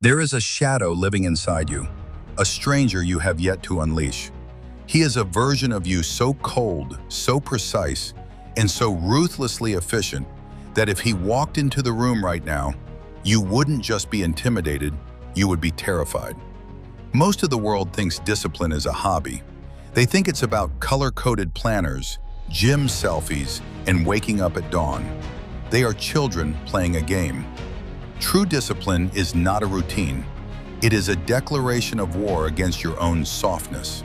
There is a shadow living inside you, a stranger you have yet to unleash. He is a version of you so cold, so precise, and so ruthlessly efficient that if he walked into the room right now, you wouldn't just be intimidated, you would be terrified. Most of the world thinks discipline is a hobby. They think it's about color-coded planners, gym selfies, and waking up at dawn. They are children playing a game. True discipline is not a routine. It is a declaration of war against your own softness.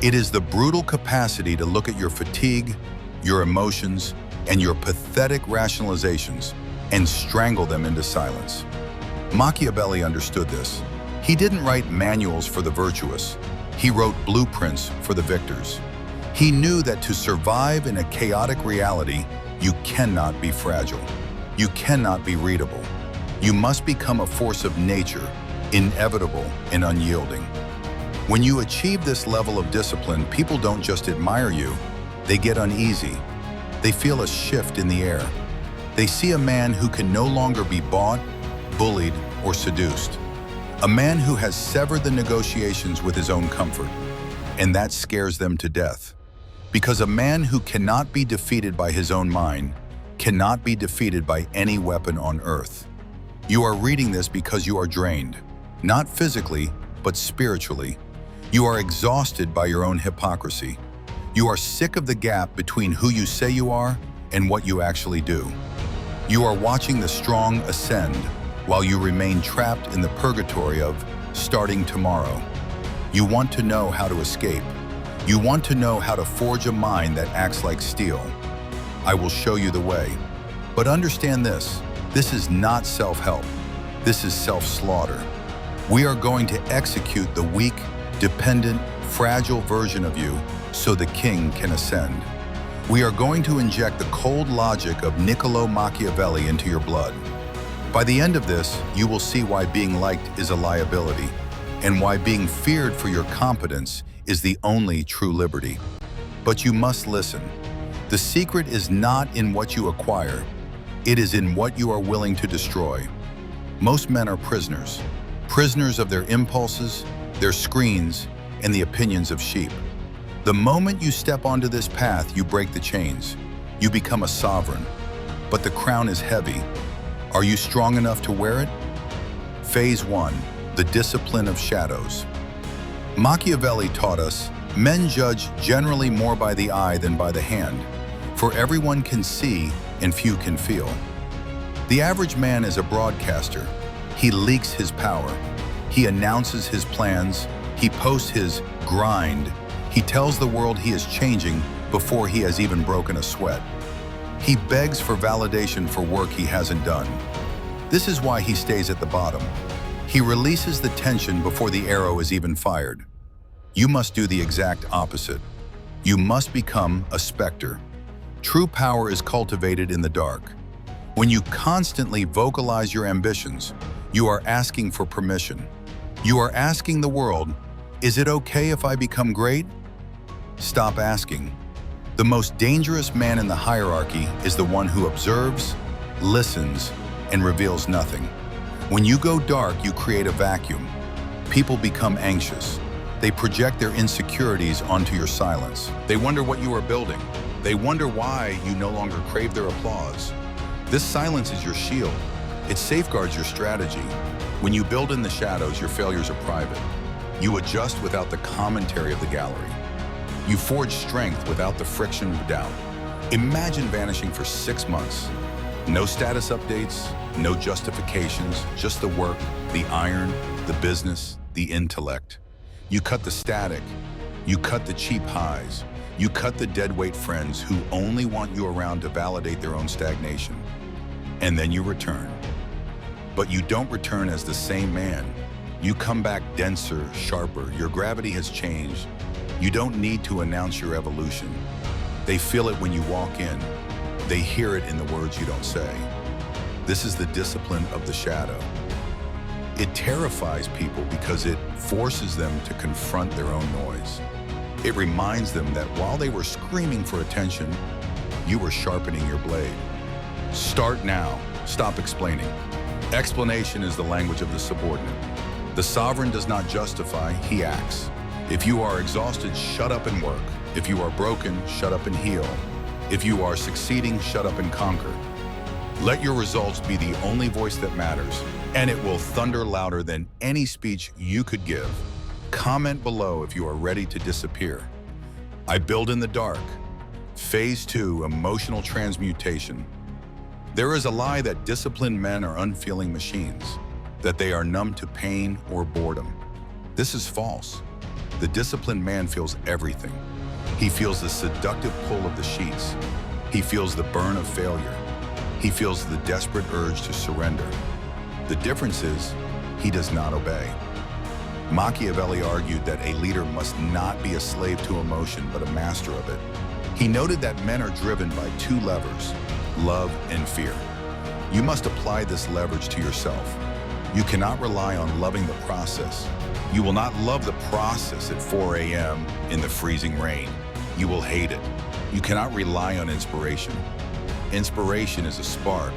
It is the brutal capacity to look at your fatigue, your emotions, and your pathetic rationalizations and strangle them into silence. Machiavelli understood this. He didn't write manuals for the virtuous. He wrote blueprints for the victors. He knew that to survive in a chaotic reality, you cannot be fragile. You cannot be readable. You must become a force of nature, inevitable and unyielding. When you achieve this level of discipline, people don't just admire you, they get uneasy. They feel a shift in the air. They see a man who can no longer be bought, bullied, or seduced. A man who has severed the negotiations with his own comfort. And that scares them to death. Because a man who cannot be defeated by his own mind cannot be defeated by any weapon on earth. You are reading this because you are drained, not physically, but spiritually. You are exhausted by your own hypocrisy. You are sick of the gap between who you say you are and what you actually do. You are watching the strong ascend while you remain trapped in the purgatory of starting tomorrow. You want to know how to escape. You want to know how to forge a mind that acts like steel. I will show you the way. But understand this is not self-help. This is self-slaughter. We are going to execute the weak, dependent, fragile version of you so the king can ascend. We are going to inject the cold logic of Niccolò Machiavelli into your blood. By the end of this, you will see why being liked is a liability, and why being feared for your competence is the only true liberty. But you must listen. The secret is not in what you acquire. It is in what you are willing to destroy. Most men are prisoners. Prisoners of their impulses, their screens, and the opinions of sheep. The moment you step onto this path, you break the chains. You become a sovereign. But the crown is heavy. Are you strong enough to wear it? Phase 1, the discipline of shadows. Machiavelli taught us, men judge generally more by the eye than by the hand, for everyone can see and few can feel. The average man is a broadcaster. He leaks his power. He announces his plans. He posts his grind. He tells the world he is changing before he has even broken a sweat. He begs for validation for work he hasn't done. This is why he stays at the bottom. He releases the tension before the arrow is even fired. You must do the exact opposite. You must become a specter. True power is cultivated in the dark. When you constantly vocalize your ambitions, you are asking for permission. You are asking the world, is it okay if I become great? Stop asking. The most dangerous man in the hierarchy is the one who observes, listens, and reveals nothing. When you go dark, you create a vacuum. People become anxious. They project their insecurities onto your silence. They wonder what you are building. They wonder why you no longer crave their applause. This silence is your shield. It safeguards your strategy. When you build in the shadows, your failures are private. You adjust without the commentary of the gallery. You forge strength without the friction of doubt. Imagine vanishing for 6 months. No status updates, no justifications, just the work, the iron, the business, the intellect. You cut the static. You cut the cheap highs. You cut the deadweight friends who only want you around to validate their own stagnation. And then you return. But you don't return as the same man. You come back denser, sharper. Your gravity has changed. You don't need to announce your evolution. They feel it when you walk in. They hear it in the words you don't say. This is the discipline of the shadow. It terrifies people because it forces them to confront their own noise. It reminds them that while they were screaming for attention, you were sharpening your blade. Start now. Stop explaining. Explanation is the language of the subordinate. The sovereign does not justify, he acts. If you are exhausted, shut up and work. If you are broken, shut up and heal. If you are succeeding, shut up and conquer. Let your results be the only voice that matters, and it will thunder louder than any speech you could give. Comment below if you are ready to disappear. I build in the dark. Phase 2, emotional transmutation. There is a lie that disciplined men are unfeeling machines, that they are numb to pain or boredom. This is false. The disciplined man feels everything. He feels the seductive pull of the sheets. He feels the burn of failure. He feels the desperate urge to surrender. The difference is, he does not obey. Machiavelli argued that a leader must not be a slave to emotion, but a master of it. He noted that men are driven by two levers, love and fear. You must apply this leverage to yourself. You cannot rely on loving the process. You will not love the process at 4 a.m. in the freezing rain. You will hate it. You cannot rely on inspiration. Inspiration is a spark.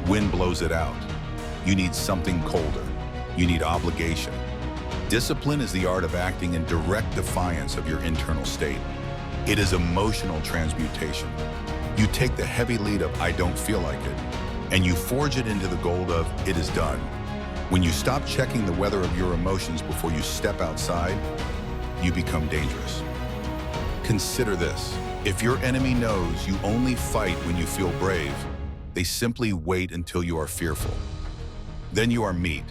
Wind blows it out. You need something colder. You need obligation. Discipline is the art of acting in direct defiance of your internal state. It is emotional transmutation. You take the heavy lead of "I don't feel like it," and you forge it into the gold of "it is done." When you stop checking the weather of your emotions before you step outside, you become dangerous. Consider this. If your enemy knows you only fight when you feel brave, they simply wait until you are fearful. Then you are meat.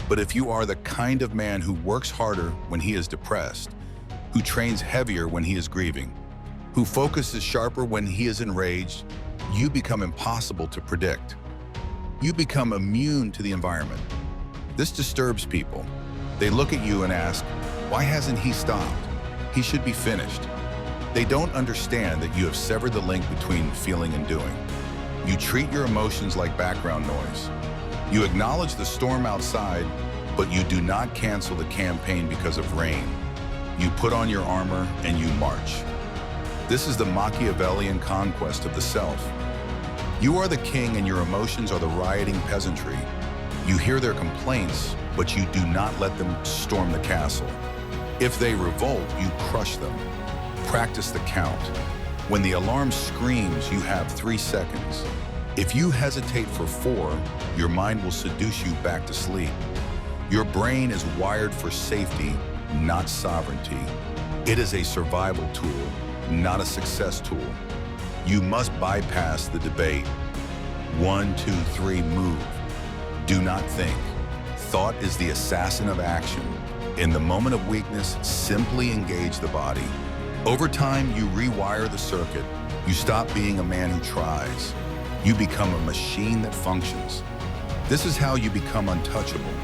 But if you are the kind of man who works harder when he is depressed, who trains heavier when he is grieving, who focuses sharper when he is enraged, you become impossible to predict. You become immune to the environment. This disturbs people. They look at you and ask, why hasn't he stopped? He should be finished. They don't understand that you have severed the link between feeling and doing. You treat your emotions like background noise. You acknowledge the storm outside, but you do not cancel the campaign because of rain. You put on your armor and you march. This is the Machiavellian conquest of the self. You are the king and your emotions are the rioting peasantry. You hear their complaints, but you do not let them storm the castle. If they revolt, you crush them. Practice the count. When the alarm screams, you have 3 seconds. If you hesitate for 4, your mind will seduce you back to sleep. Your brain is wired for safety, not sovereignty. It is a survival tool, not a success tool. You must bypass the debate. 1, 2, 3, move. Do not think. Thought is the assassin of action. In the moment of weakness, simply engage the body. Over time, you rewire the circuit. You stop being a man who tries. You become a machine that functions. This is how you become untouchable.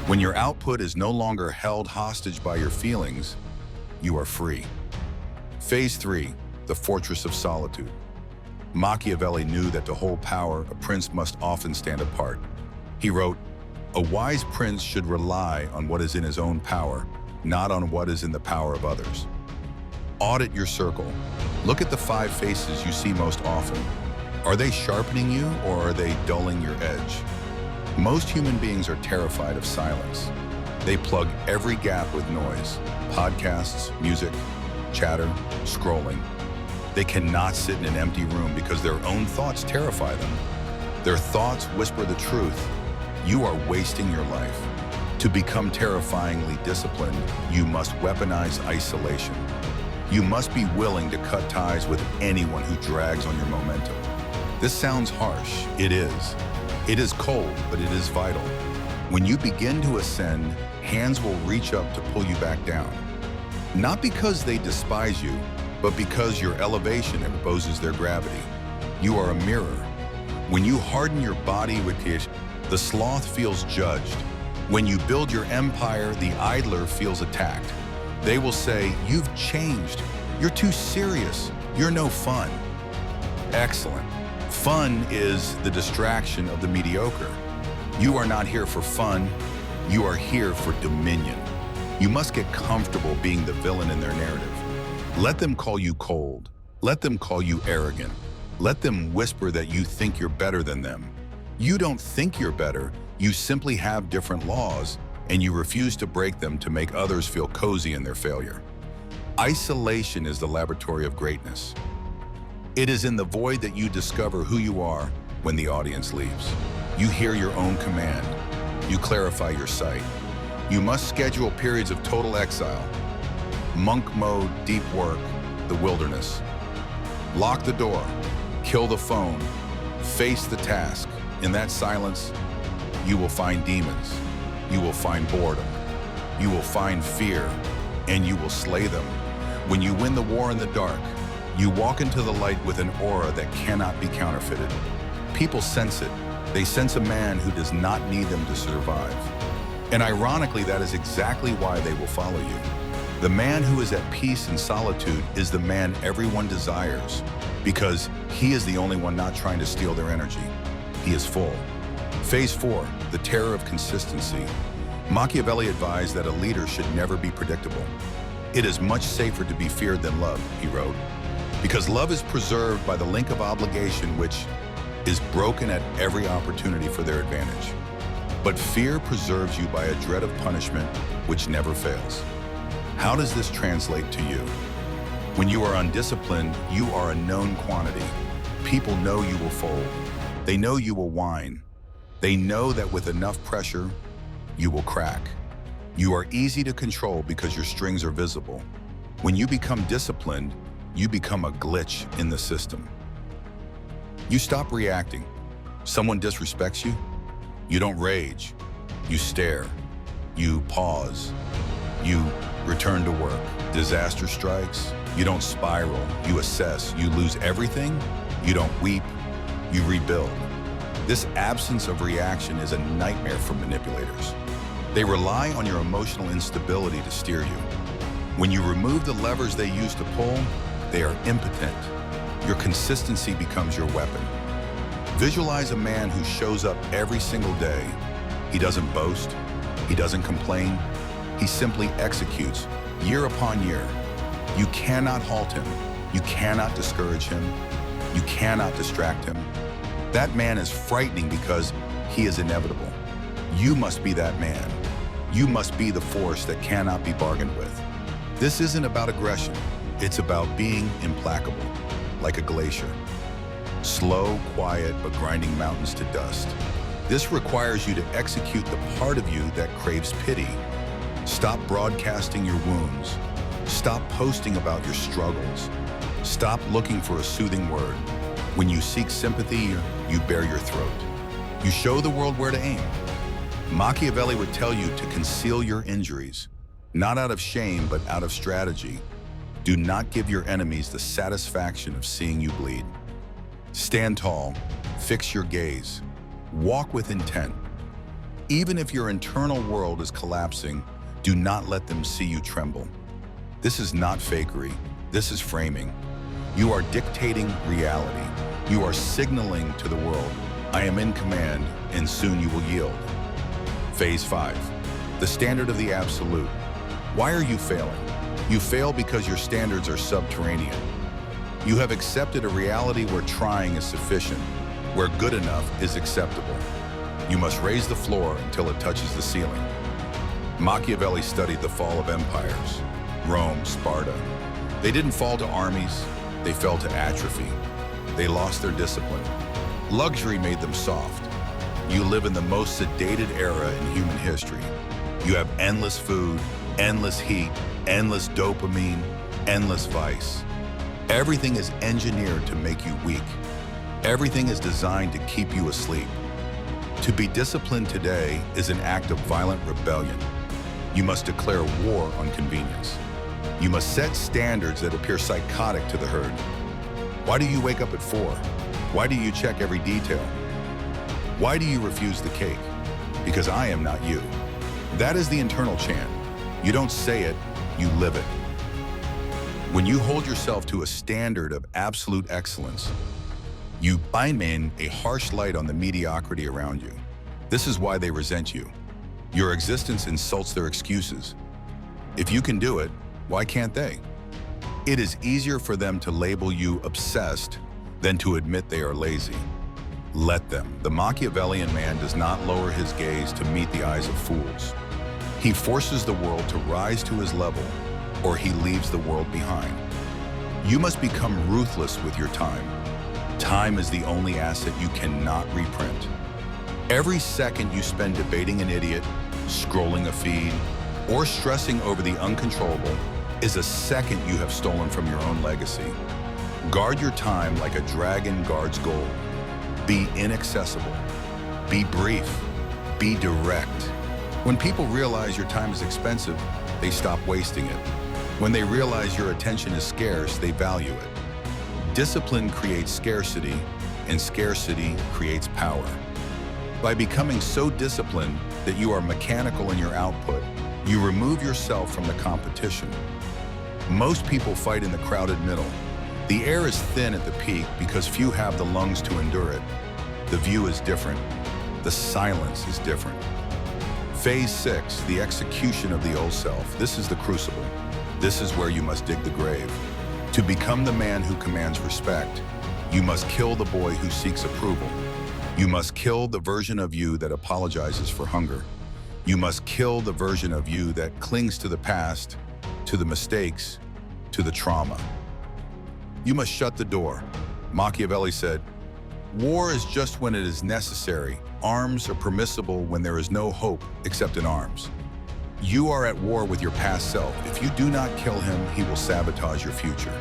When your output is no longer held hostage by your feelings, you are free. Phase 3, the fortress of solitude. Machiavelli knew that to hold power, a prince must often stand apart. He wrote, "A wise prince should rely on what is in his own power, not on what is in the power of others." Audit your circle. Look at the 5 faces you see most often. Are they sharpening you or are they dulling your edge? Most human beings are terrified of silence. They plug every gap with noise, podcasts, music, chatter, scrolling. They cannot sit in an empty room because their own thoughts terrify them. Their thoughts whisper the truth. You are wasting your life. To become terrifyingly disciplined, you must weaponize isolation. You must be willing to cut ties with anyone who drags on your momentum. This sounds harsh. It is. It is cold, but it is vital. When you begin to ascend, hands will reach up to pull you back down. Not because they despise you, but because your elevation imposes their gravity. You are a mirror. When you harden your body with the sloth feels judged. When you build your empire, the idler feels attacked. They will say, "You've changed. You're too serious. You're no fun." Excellent. Fun is the distraction of the mediocre. You are not here for fun. You are here for dominion. You must get comfortable being the villain in their narrative. Let them call you cold. Let them call you arrogant. Let them whisper that you think you're better than them. You don't think you're better. You simply have different laws, and you refuse to break them to make others feel cozy in their failure. Isolation is the laboratory of greatness. It is in the void that you discover who you are when the audience leaves. You hear your own command. You clarify your sight. You must schedule periods of total exile. Monk mode, deep work, the wilderness. Lock the door, kill the phone, face the task. In that silence, you will find demons. You will find boredom. You will find fear, and you will slay them. When you win the war in the dark, you walk into the light with an aura that cannot be counterfeited. People sense it. They sense a man who does not need them to survive. And ironically, that is exactly why they will follow you. The man who is at peace in solitude is the man everyone desires, because he is the only one not trying to steal their energy. He is full. Phase 4, the terror of consistency. Machiavelli advised that a leader should never be predictable. It is much safer to be feared than loved, he wrote, because love is preserved by the link of obligation which is broken at every opportunity for their advantage. But fear preserves you by a dread of punishment which never fails. How does this translate to you? When you are undisciplined, you are a known quantity. People know you will fold. They know you will whine. They know that with enough pressure, you will crack. You are easy to control because your strings are visible. When you become disciplined, you become a glitch in the system. You stop reacting. Someone disrespects you. You don't rage. You stare. You pause. You return to work. Disaster strikes. You don't spiral. You assess. You lose everything. You don't weep. You rebuild. This absence of reaction is a nightmare for manipulators. They rely on your emotional instability to steer you. When you remove the levers they use to pull, they are impotent. Your consistency becomes your weapon. Visualize a man who shows up every single day. He doesn't boast. He doesn't complain. He simply executes year upon year. You cannot halt him. You cannot discourage him. You cannot distract him. That man is frightening because he is inevitable. You must be that man. You must be the force that cannot be bargained with. This isn't about aggression. It's about being implacable, like a glacier. Slow, quiet, but grinding mountains to dust. This requires you to execute the part of you that craves pity. Stop broadcasting your wounds. Stop posting about your struggles. Stop looking for a soothing word. When you seek sympathy, you bare your throat. You show the world where to aim. Machiavelli would tell you to conceal your injuries, not out of shame, but out of strategy. Do not give your enemies the satisfaction of seeing you bleed. Stand tall, fix your gaze, walk with intent. Even if your internal world is collapsing, do not let them see you tremble. This is not fakery, this is framing. You are dictating reality. You are signaling to the world, I am in command, and soon you will yield. Phase 5, the standard of the absolute. Why are you failing? You fail because your standards are subterranean. You have accepted a reality where trying is sufficient, where good enough is acceptable. You must raise the floor until it touches the ceiling. Machiavelli studied the fall of empires, Rome, Sparta. They didn't fall to armies, they fell to atrophy. They lost their discipline. Luxury made them soft. You live in the most sedated era in human history. You have endless food, endless heat, endless dopamine, endless vice. Everything is engineered to make you weak. Everything is designed to keep you asleep. To be disciplined today is an act of violent rebellion. You must declare war on convenience. You must set standards that appear psychotic to the herd. Why do you wake up at 4? Why do you check every detail? Why do you refuse the cake? Because I am not you. That is the internal chant. You don't say it, you live it. When you hold yourself to a standard of absolute excellence, you shine a harsh light on the mediocrity around you. This is why they resent you. Your existence insults their excuses. If you can do it, why can't they? It is easier for them to label you obsessed than to admit they are lazy. Let them. The Machiavellian man does not lower his gaze to meet the eyes of fools. He forces the world to rise to his level, or he leaves the world behind. You must become ruthless with your time. Time is the only asset you cannot reprint. Every second you spend debating an idiot, scrolling a feed, or stressing over the uncontrollable is a second you have stolen from your own legacy. Guard your time like a dragon guards gold. Be inaccessible. Be brief. Be direct. When people realize your time is expensive, they stop wasting it. When they realize your attention is scarce, they value it. Discipline creates scarcity, and scarcity creates power. By becoming so disciplined that you are mechanical in your output, you remove yourself from the competition. Most people fight in the crowded middle. The air is thin at the peak because few have the lungs to endure it. The view is different. The silence is different. Phase 6, the execution of the old self. This is the crucible. This is where you must dig the grave. To become the man who commands respect, you must kill the boy who seeks approval. You must kill the version of you that apologizes for hunger. You must kill the version of you that clings to the past, to the mistakes, to the trauma. You must shut the door. Machiavelli said, "War is just when it is necessary. Arms are permissible when there is no hope except in arms." You are at war with your past self. If you do not kill him, he will sabotage your future.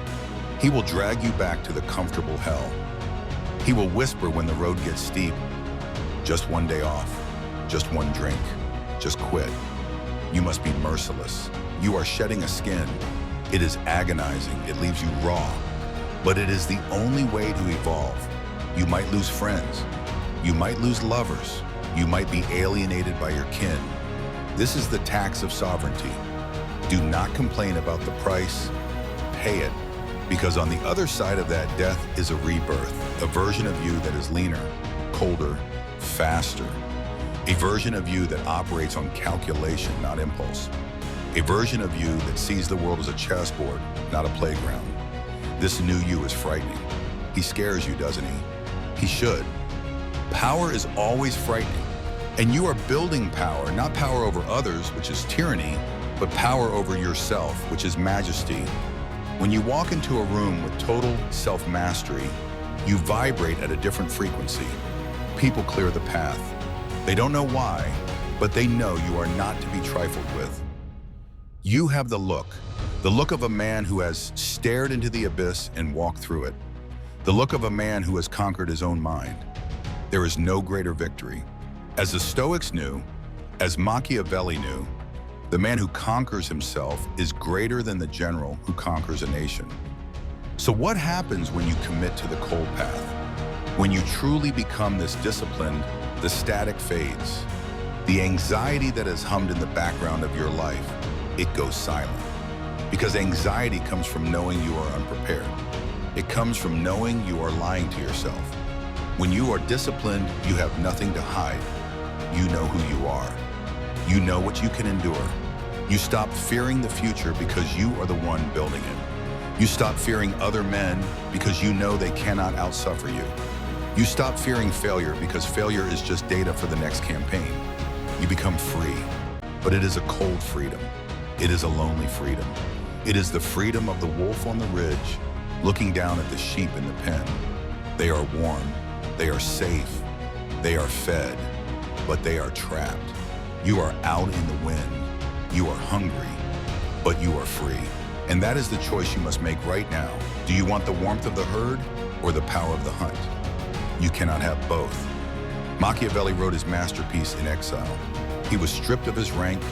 He will drag you back to the comfortable hell. He will whisper when the road gets steep, "Just one day off, just one drink, just quit." You must be merciless. You are shedding a skin. It is agonizing. It leaves you raw. But it is the only way to evolve. You might lose friends. You might lose lovers. You might be alienated by your kin. This is the tax of sovereignty. Do not complain about the price. Pay it. Because on the other side of that death is a rebirth, a version of you that is leaner, colder, faster. A version of you that operates on calculation, not impulse. A version of you that sees the world as a chessboard, not a playground. This new you is frightening. He scares you, doesn't he? He should. Power is always frightening. And you are building power, not power over others, which is tyranny, but power over yourself, which is majesty. When you walk into a room with total self-mastery, you vibrate at a different frequency. People clear the path. They don't know why, but they know you are not to be trifled with. You have the look of a man who has stared into the abyss and walked through it. The look of a man who has conquered his own mind. There is no greater victory. As the Stoics knew, as Machiavelli knew, the man who conquers himself is greater than the general who conquers a nation. So what happens when you commit to the cold path? When you truly become this disciplined, the static fades. The anxiety that has hummed in the background of your life, it goes silent. Because anxiety comes from knowing you are unprepared. It comes from knowing you are lying to yourself. When you are disciplined, you have nothing to hide. You know who you are. You know what you can endure. You stop fearing the future because you are the one building it. You stop fearing other men because you know they cannot outsuffer you. You stop fearing failure because failure is just data for the next campaign. You become free, but it is a cold freedom. It is a lonely freedom. It is the freedom of the wolf on the ridge, looking down at the sheep in the pen. They are warm, they are safe, they are fed, but they are trapped. You are out in the wind. You are hungry, but you are free. And that is the choice you must make right now. Do you want the warmth of the herd or the power of the hunt? You cannot have both. Machiavelli wrote his masterpiece in exile. He was stripped of his rank,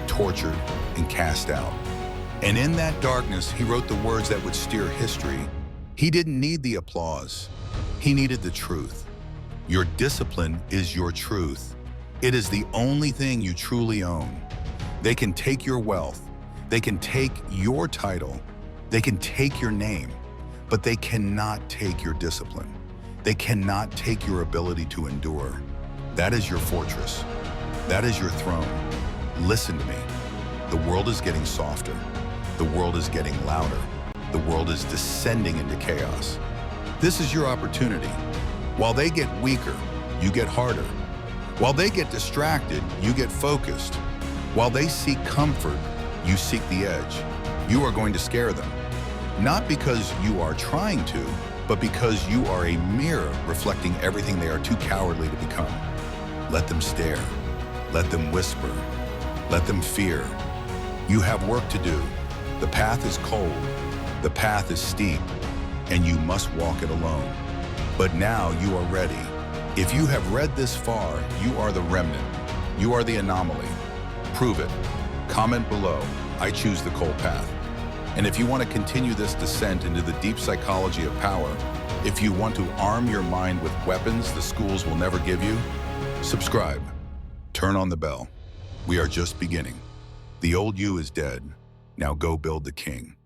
tortured, and cast out. And in that darkness, he wrote the words that would steer history. He didn't need the applause. He needed the truth. Your discipline is your truth. It is the only thing you truly own. They can take your wealth. They can take your title. They can take your name, but they cannot take your discipline. They cannot take your ability to endure. That is your fortress. That is your throne. Listen to me. The world is getting softer. The world is getting louder. The world is descending into chaos. This is your opportunity. While they get weaker, you get harder. While they get distracted, you get focused. While they seek comfort, you seek the edge. You are going to scare them. Not because you are trying to, but because you are a mirror reflecting everything they are too cowardly to become. Let them stare. Let them whisper. Let them fear. You have work to do. The path is cold. The path is steep, and you must walk it alone. But now you are ready. If you have read this far, you are the remnant. You are the anomaly. Prove it. Comment below, I choose the cold path. And if you want to continue this descent into the deep psychology of power, if you want to arm your mind with weapons the schools will never give you, subscribe. Turn on the bell. We are just beginning. The old you is dead. Now go build the king.